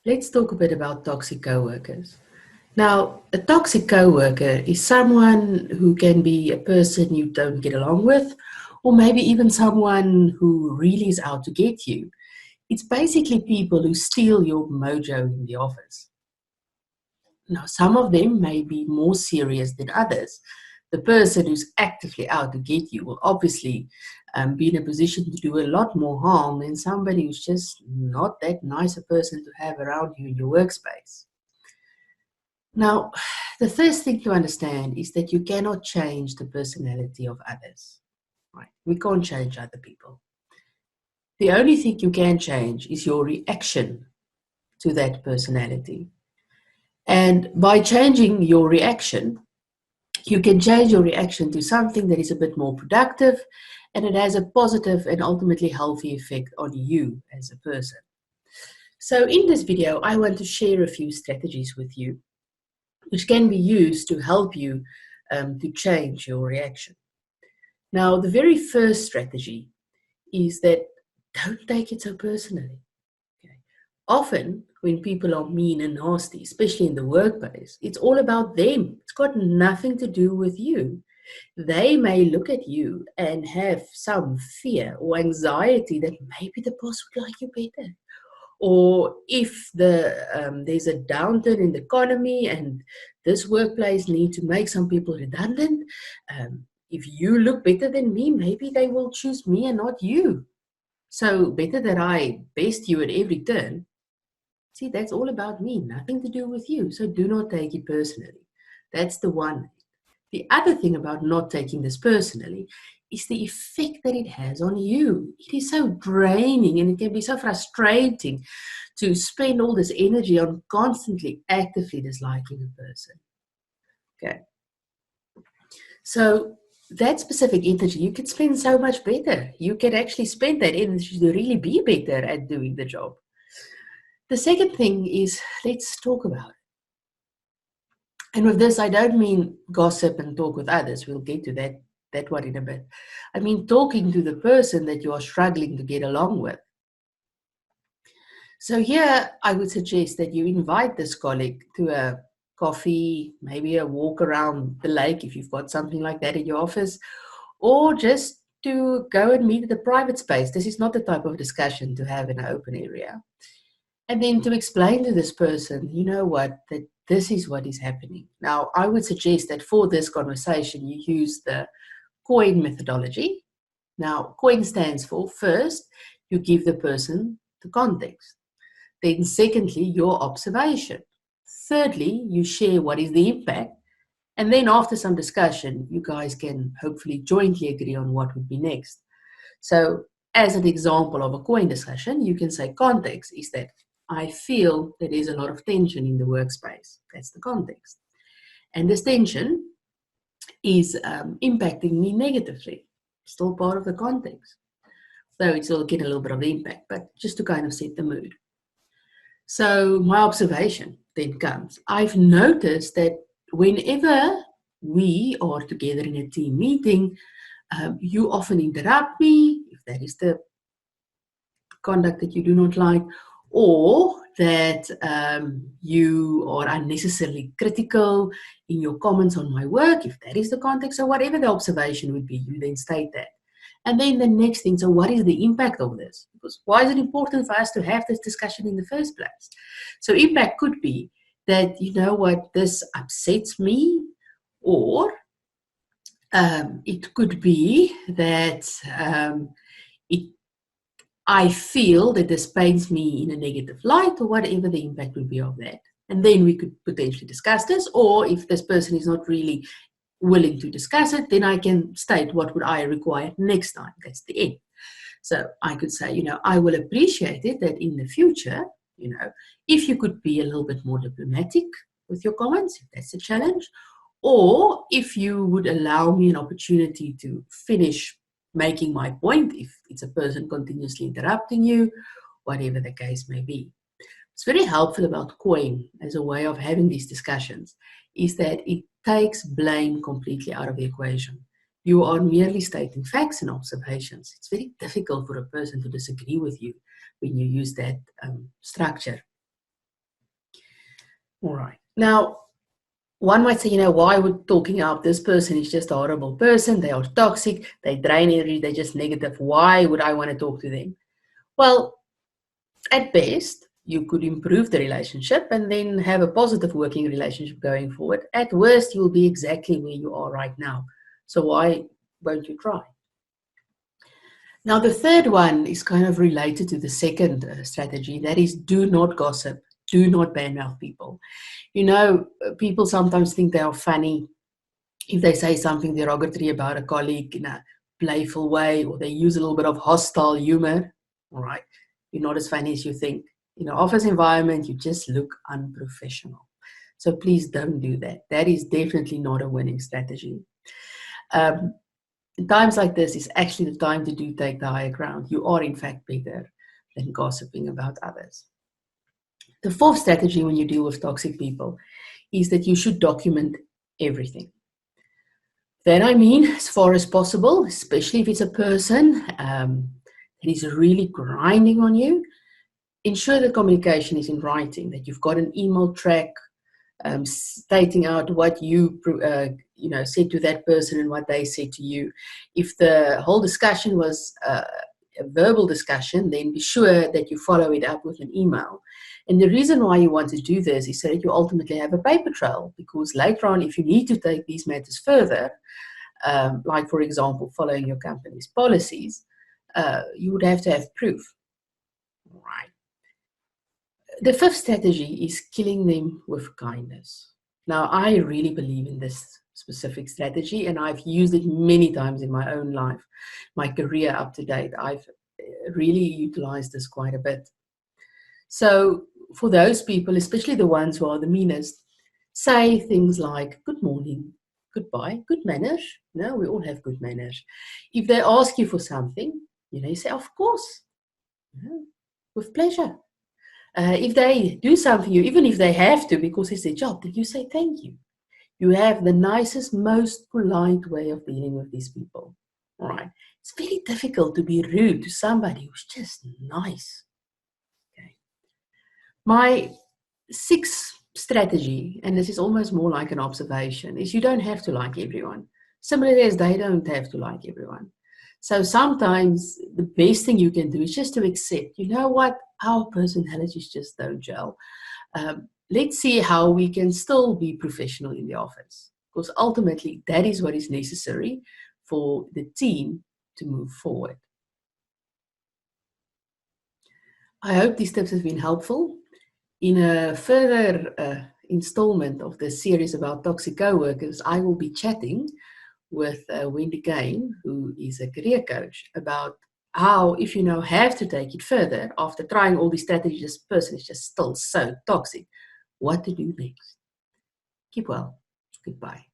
Let's talk a bit about toxic coworkers. Now, a toxic coworker is someone who can be a person you don't get along with, or maybe even someone who really is out to get you. It's basically people who steal your mojo in the office. Now, some of them may be more serious than others. The person who's actively out to get you will obviously be in a position to do a lot more harm than somebody who's just not that nice a person to have around you in your workspace. Now, the first thing to understand is that you cannot change the personality of others. Right? We can't change other people. The only thing you can change is your reaction to that personality. And by changing your reaction, you can change your reaction to something that is a bit more productive and it has a positive and ultimately healthy effect on you as a person. So in this video, I want to share a few strategies with you which can be used to help you to change your reaction. Now, the very first strategy is that don't take it so personally. Okay? Often, when people are mean and nasty, especially in the workplace, it's all about them. It's got nothing to do with you. They may look at you and have some fear or anxiety that maybe the boss would like you better. Or if there's a downturn in the economy and this workplace needs to make some people redundant, if you look better than me, maybe they will choose me and not you. So better that I best you at every turn. See, that's all about me, nothing to do with you. So do not take it personally. That's the one. The other thing about not taking this personally is the effect that it has on you. It is so draining and it can be so frustrating to spend all this energy on constantly actively disliking a person. Okay. So that specific energy, you can spend so much better. You can actually spend that energy to really be better at doing the job. The second thing is, let's talk about it. And with this, I don't mean gossip and talk with others. We'll get to that one in a bit. I mean talking to the person that you are struggling to get along with. So here, I would suggest that you invite this colleague to a coffee, maybe a walk around the lake if you've got something like that in your office, or just to go and meet at a private space. This is not the type of discussion to have in an open area. And then to explain to this person, you know what, that this is what is happening. Now, I would suggest that for this conversation, you use the COIN methodology. Now, COIN stands for first, you give the person the context. Then secondly, your observation. Thirdly, you share what is the impact. And then after some discussion, you guys can hopefully jointly agree on what would be next. So as an example of a COIN discussion, you can say context is that I feel there is a lot of tension in the workspace. That's the context. And this tension is impacting me negatively. Still part of the context. So it's still get a little bit of impact, but just to kind of set the mood. So my observation then comes. I've noticed that whenever we are together in a team meeting, you often interrupt me, if that is the conduct that you do not like, or that you are unnecessarily critical in your comments on my work, if that is the context, or whatever the observation would be, you then state that. And then the next thing, so what is the impact of this? Because why is it important for us to have this discussion in the first place? So impact could be that, you know what, this upsets me, or it could be that I feel that this paints me in a negative light, or whatever the impact would be of that. And then we could potentially discuss this, or if this person is not really willing to discuss it, then I can state what would I require next time. That's the end. So I could say, you know, I will appreciate it that in the future, you know, if you could be a little bit more diplomatic with your comments, if that's a challenge, or if you would allow me an opportunity to finish making my point, if it's a person continuously interrupting you, whatever the case may be. It's very helpful about COIN as a way of having these discussions is that it takes blame completely out of the equation. You are merely stating facts and observations. It's very difficult for a person to disagree with you when you use that structure. All right. Now, one might say, why would talking up this person is just a horrible person? They are toxic. They drain energy. They're just negative. Why would I want to talk to them? Well, at best, you could improve the relationship and then have a positive working relationship going forward. At worst, you'll be exactly where you are right now. So why won't you try? Now, the third one is kind of related to the second strategy. That is, do not gossip. Do not badmouth people. People sometimes think they are funny if they say something derogatory about a colleague in a playful way, or they use a little bit of hostile humor. All right, you're not as funny as you think. In an office environment, you just look unprofessional. So please don't do that. That is definitely not a winning strategy. In times like this is actually the time to take the higher ground. You are, in fact, better than gossiping about others. The fourth strategy when you deal with toxic people is that you should document everything. Then I mean, as far as possible, especially if it's a person that is really grinding on you, ensure that communication is in writing, that you've got an email track stating out what you said to that person and what they said to you. If the whole discussion was a verbal discussion, then be sure that you follow it up with an email. And the reason why you want to do this is so that you ultimately have a paper trail, because later on, if you need to take these matters further, like, for example, following your company's policies, you would have to have proof. Right. The fifth strategy is killing them with kindness. Now, I really believe in this specific strategy, and I've used it many times in my own life, my career up to date. I've really utilized this quite a bit. So for those people, especially the ones who are the meanest, say things like, good morning, goodbye, good manners. No, we all have good manners. If they ask you for something, you say, of course, with pleasure. If they do something, even if they have to, because it's their job, then you say thank you. You have the nicest, most polite way of dealing with these people. All right. It's very difficult to be rude to somebody who's just nice. Okay. My sixth strategy, and this is almost more like an observation, is you don't have to like everyone. Similarly as they don't have to like everyone. So sometimes the best thing you can do is just to accept, you know what, our personalities just don't gel. Let's see how we can still be professional in the office, because ultimately that is what is necessary for the team to move forward. I hope these tips have been helpful. In a further installment of the series about toxic coworkers, I will be chatting with Wendy Kane, who is a career coach, about how, if you now have to take it further, after trying all these strategies, this person is just still so toxic, what to do next. Keep well. Goodbye.